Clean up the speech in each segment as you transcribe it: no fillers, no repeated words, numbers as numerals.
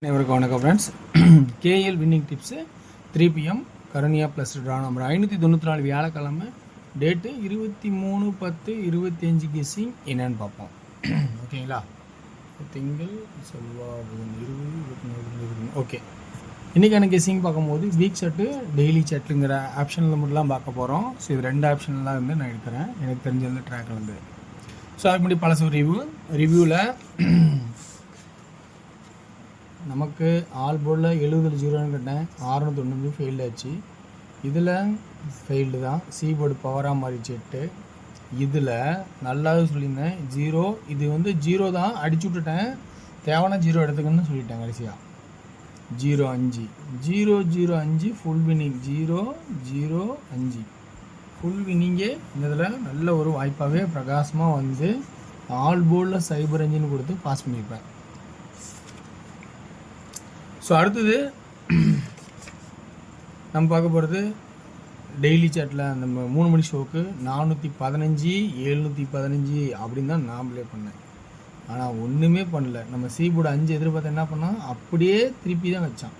அனைவருக்கும் வணக்கம் friends. KL winning tips 3 PM Karunya plus draw number 594 வியாழக்கிழமை டேட்டு 23/10/25 கெஸ்ஸிங் என்னன்னு பார்ப்போம். ஓகேங்களா? திங்கள் செவ்வாய் புதன் 20 ஓகே. இன்றைக்கான கெஸ்ஸிங் பார்க்கும்போது வீக் சார்ட்டு டெய்லி சார்ட்டுங்கிற ஆப்ஷனில் மட்டும்லாம் பார்க்க போகிறோம். ஸோ இது 2 ஆப்ஷன்லாம் வந்து நான் எடுக்கிறேன், எனக்கு தெரிஞ்ச ட்ராக்ல இருந்து. ஸோ அதுக்கு முன்னாடி பழசு ரிவ்யூவில் நமக்கு ஆல் போர்டில் 70 0ன்னு கட்டேன், 690 ஃபெயில்டு ஆச்சு. இதில் ஃபெயில்டு தான், சி போர்டு பவராக மாறிச்சு 8. இதில் நல்லாவே சொல்லியிருந்தேன் 0, இது வந்து 0 தான் அடிச்சு விட்டுட்டேன், தேவையான 0 எடுத்துக்கணும்னு சொல்லிட்டேன். கடைசியாக 0-5 0-0-5 ஃபுல் வின்னிங், 0-0-5 ஃபுல் வின்னிங்கே. இந்த இதில் நல்ல ஒரு வாய்ப்பாகவே பிரகாசமாக வந்து ஆல் போர்டில் சைபர் 5ன்னு கொடுத்து பாஸ் பண்ணியிருப்பேன். ஸோ அடுத்தது நம்ம பார்க்க போகிறது டெய்லி சாட்டில் நம்ம 3 மணி ஷோவுக்கு 415 715 அப்படின்னு தான் நான் ப்ளே பண்ணேன். ஆனால் ஒன்றுமே பண்ணல. நம்ம சீபோர்டு 5 எதிர்பார்த்து என்ன பண்ணால் அப்படியே திருப்பி தான் வச்சான்.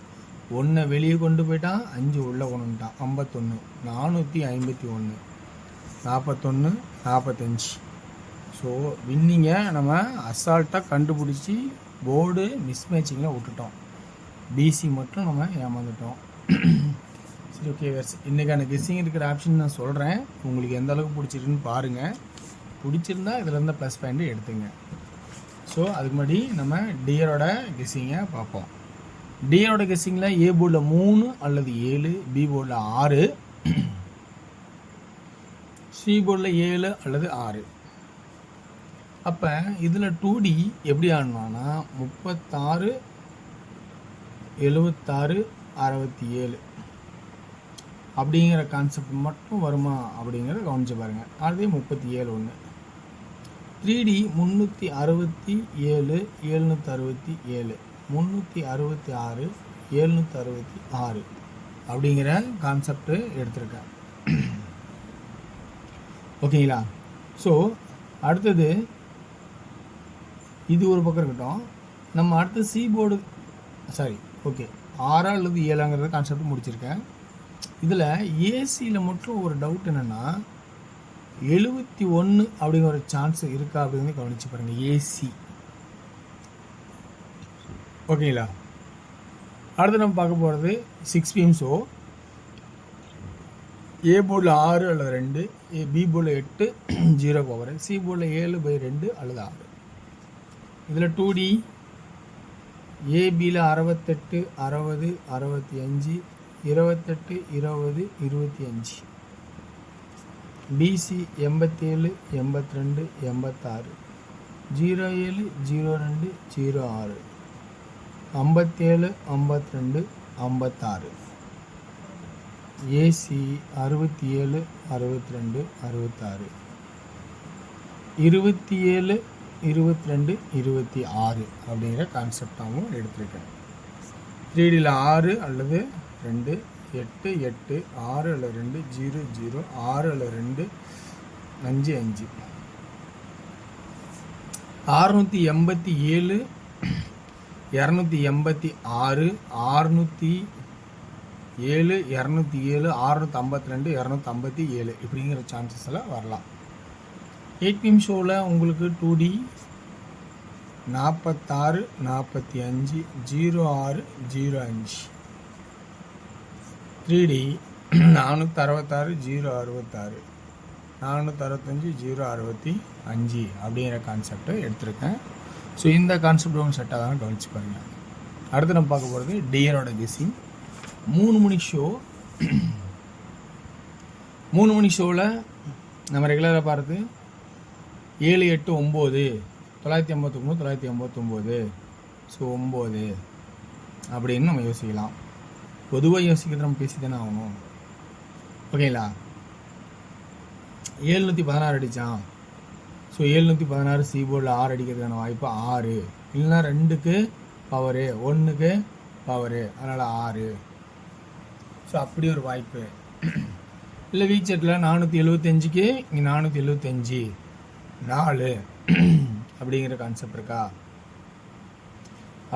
1 வெளியே கொண்டு போயிட்டான், 5 உள்ளே கொண்டு வந்துட்டான். 51 451 41 45. ஸோ வின்னிங்கை நம்ம அசால்ட்டாக கண்டுபிடிச்சி போர்டு மிஸ்மேட்சிங்கில் விட்டுட்டோம். பிசி மட்டும் நம்ம ஏமாந்துட்டோம். சரி, ஓகே வேர்ஸ். இன்றைக்கான கெஸ்ஸிங் இருக்கிற ஆப்ஷன் நான் சொல்கிறேன், உங்களுக்கு எந்த அளவுக்கு பிடிச்சிருக்குன்னு பாருங்கள். பிடிச்சிருந்தா இதில் இருந்த ப்ளஸ் பாயிண்ட்டு எடுத்துங்க. ஸோ அதுக்கு முன்னாடி நம்ம டியரோட கெஸ்ஸிங்கை பார்ப்போம். டியரோட கெஸ்ஸிங்கில் ஏ போர்டில் 3 அல்லது 7, பி போர்டில் 6, சி போர்டில் 7 அல்லது 6. அப்போ இதில் 2D எப்படி ஆடணும்னா 36 76 67 அப்படிங்கிற கான்செப்ட் மட்டும் வருமா அப்படிங்கிறத கவனிச்சு பாருங்கள். அதே 37 1. 3D 367 767 366 766 அப்படிங்கிற கான்செப்ட் எடுத்திருக்கேன். ஓகேங்களா? ஸோ அடுத்தது இது ஒரு பக்கம் இருக்கட்டும். நம்ம அடுத்து சி போர்டு ஓகே 6 அல்லது 7ங்கிறத கான்செப்ட் முடிச்சிருக்கேன். இதில் ஏசியில் மட்டும் ஒரு டவுட் என்னென்னா 71 அப்படிங்கிற ஒரு சான்ஸ் இருக்கா அப்படிங்கிறத கவனிச்சு பாருங்கள். ஏசி ஓகேங்களா? அடுத்து நம்ம பார்க்க போகிறது 6 PM ஷோ. ஏ போர்டில் 6 அல்லது 2, பி போர்டில் 8 0 பவர், சி போர்டில் 7/2 அல்லது 6. இதில் 2D ஏபியில் 68 60 65 28 20 25, பிசி 87 82 86 07 02 06 57 52 56, ஏசி 67 62 66 27 22 26 அப்படிங்கிற கான்செப்டாகவும் எடுத்திருக்கேன். 3Dயில் 6 அல்லது 2 8 8 6 அல்லது 2 0 0 6 அல்லது 2 5 5 687 286 607 207 652 257 இப்படிங்கிற சான்சஸ் எல்லாம் வரலாம். 8 PM ஷோவில் உங்களுக்கு 2D 46 45 06 05, 3D 466 066 465 065 அப்படிங்கிற கான்செப்டை எடுத்திருக்கேன். ஸோ இந்த கான்செப்ட் ஒன்று செட் ஆகாமல் கவனிச்சு பாருங்கள். அடுத்து நம்ம பார்க்க போகிறது டியரோட கெஸ்ஸிங் 3 மணி ஷோ. 3 மணி ஷோவில் நம்ம ரெகுலராக பார்த்து 7 8 9 989 989, ஸோ 9 அப்படின்னு நம்ம யோசிக்கலாம். பொதுவாக யோசிக்கிறது நம்ம பேசி தானே ஆகணும். ஓகேங்களா? 716 அடித்தான். ஸோ 716 சி போர்டில் 6 அடிக்கிறதுக்கான வாய்ப்பு 6, இல்லைன்னா 2க்கு பவரு 1க்கு பவரு, அதனால் 6. ஸோ அப்படி ஒரு வாய்ப்பு. இல்லை வீக் செட்டில் 475க்கு இங்கே 475 4 அப்படிங்கிற கான்செப்ட் இருக்கா?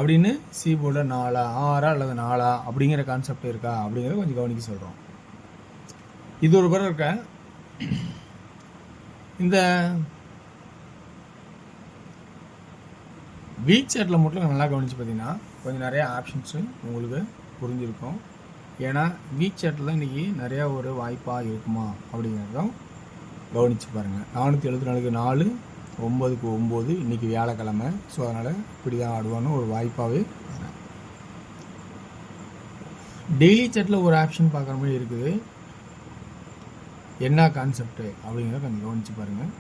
அப்படின்னு சி போர்டில் 4 6 அல்லது 4 அப்படிங்கிற கான்செப்ட் இருக்கா அப்படிங்கிறத கொஞ்சம் கவனிக்க சொல்கிறோம். இது ஒரு பிறகு இருக்க இந்த வீக் சாட்டில் மட்டும் நல்லா கவனித்து பார்த்தீங்கன்னா கொஞ்சம் நிறையா ஆப்ஷன்ஸு உங்களுக்கு புரிஞ்சிருக்கும். ஏன்னா வீக் சாட்டில் தான் இன்றைக்கி நிறையா ஒரு வாய்ப்பாக இருக்குமா அப்படிங்கிறதும் கவனித்து பாருங்கள். 474க்கு 4 9க்கு 9 இன்றைக்கி வியாழக்கிழமை. ஸோ அதனால் இப்படி தான் ஆடுவான்னு ஒரு வாய்ப்பாகவே டெய்லி சாட்டில் ஒரு ஆப்ஷன் பார்க்குற மாதிரி இருக்குது. என்ன கான்செப்ட் அப்படிங்கிறத கொஞ்சம் கவனித்து பாருங்கள்.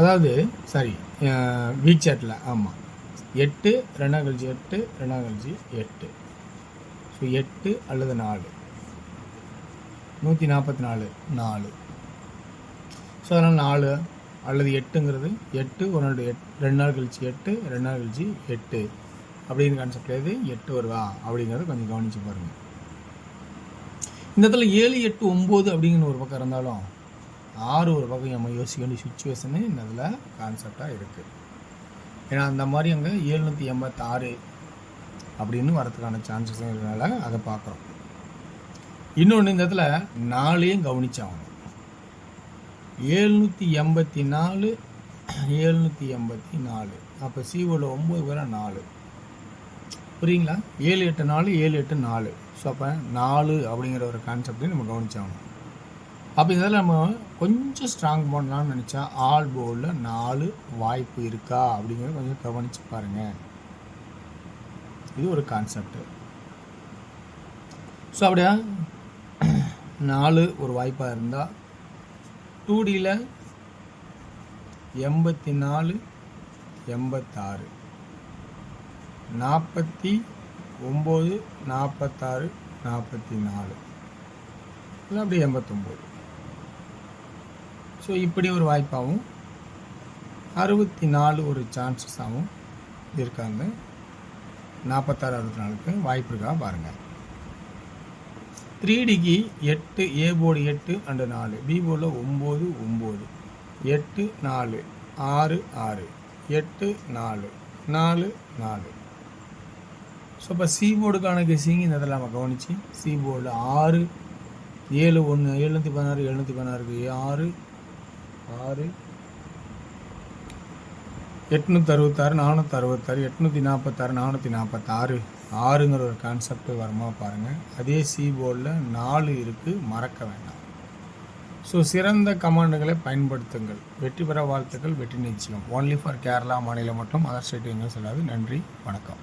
அதாவது சாரி வீக் சாட்டில் ஆமாம் 8 2 கழிச்சு 8 2 கழிச்சு 8. ஸோ 8 அல்லது 4 144 4. ஸோ அதனால் 4 அல்லது 8ங்கிறது 8 1 2 நாள் கழிச்சு 8 2 நாள் கழிச்சு 8 அப்படிங்கிற கான்செப்ட் எது 8 வருவா அப்படிங்கிறத கொஞ்சம் கவனித்து பாருங்கள். இந்த இடத்துல 7 8 9 அப்படிங்கிற ஒரு பக்கம் இருந்தாலும் 6 ஒரு பக்கம் நம்ம யோசிக்க வேண்டிய சுச்சுவேஷனு இந்த இதில் கான்செப்டாக இருக்குது. ஏன்னா அந்த மாதிரி அங்கே 786 அப்படின்னு வரதுக்கான சான்சஸும் இருக்கிறனால அதை பார்க்குறோம். இன்னொன்று இந்த இடத்துல 4ஐயும் கவனிச்சாகணும். 784 784 அப்போ சிஓவில் 9 பேர் 4 புரியுங்களா? 7 8 4 7 8 4. ஸோ அப்போ 4 அப்படிங்கிற ஒரு கான்செப்டையும் நம்ம கவனிச்சாகணும். அப்போ இதில் நம்ம கொஞ்சம் ஸ்ட்ராங் பண்ணலாம்னு நினச்சா ஆல் போர்டில் 4 வாய்ப்பு இருக்கா அப்படிங்கிறத கொஞ்சம் கவனித்து பாருங்கள். இது ஒரு கான்செப்டு. ஸோ அப்படியா 4 ஒரு வாய்ப்பாக இருந்தால் 2Dயில் 84 86 49 46 44 இல்லை அப்படி 89. ஸோ இப்படி ஒரு வாய்ப்பாகவும் 64 ஒரு சான்சஸாகவும் இருக்காங்க. 46 64க்கு வாய்ப்பு இருக்கா பாருங்கள். 3Dக்கு 8 ஏ போர்டு 8 அண்டு 4 பி போர்டில் 9 9 8 4 6 6 8 4 4 4. ஸோ இப்போ சி போர்டுக்கான கெஸிங் இந்த இடத்துல நம்ம கவனித்து சி போர்டில் 6 7 1 716 716க்கு 6 6 866 466 846 446 6ங்கிற ஒரு கான்செப்ட் வருமா பாருங்கள். அதே சி போர்டில் 4 இருக்குது, மறக்க வேண்டாம். ஸோ சிறந்த கமாண்டுகளை பயன்படுத்துங்கள். வெற்றி பெற வாழ்த்துக்கள். வெற்றி நிச்சயம். ஒன்லி ஃபார் கேரளா மாநிலம் மட்டும், அதர் ஸ்டேட் எங்கேயும் சொல்லாது. நன்றி, வணக்கம்.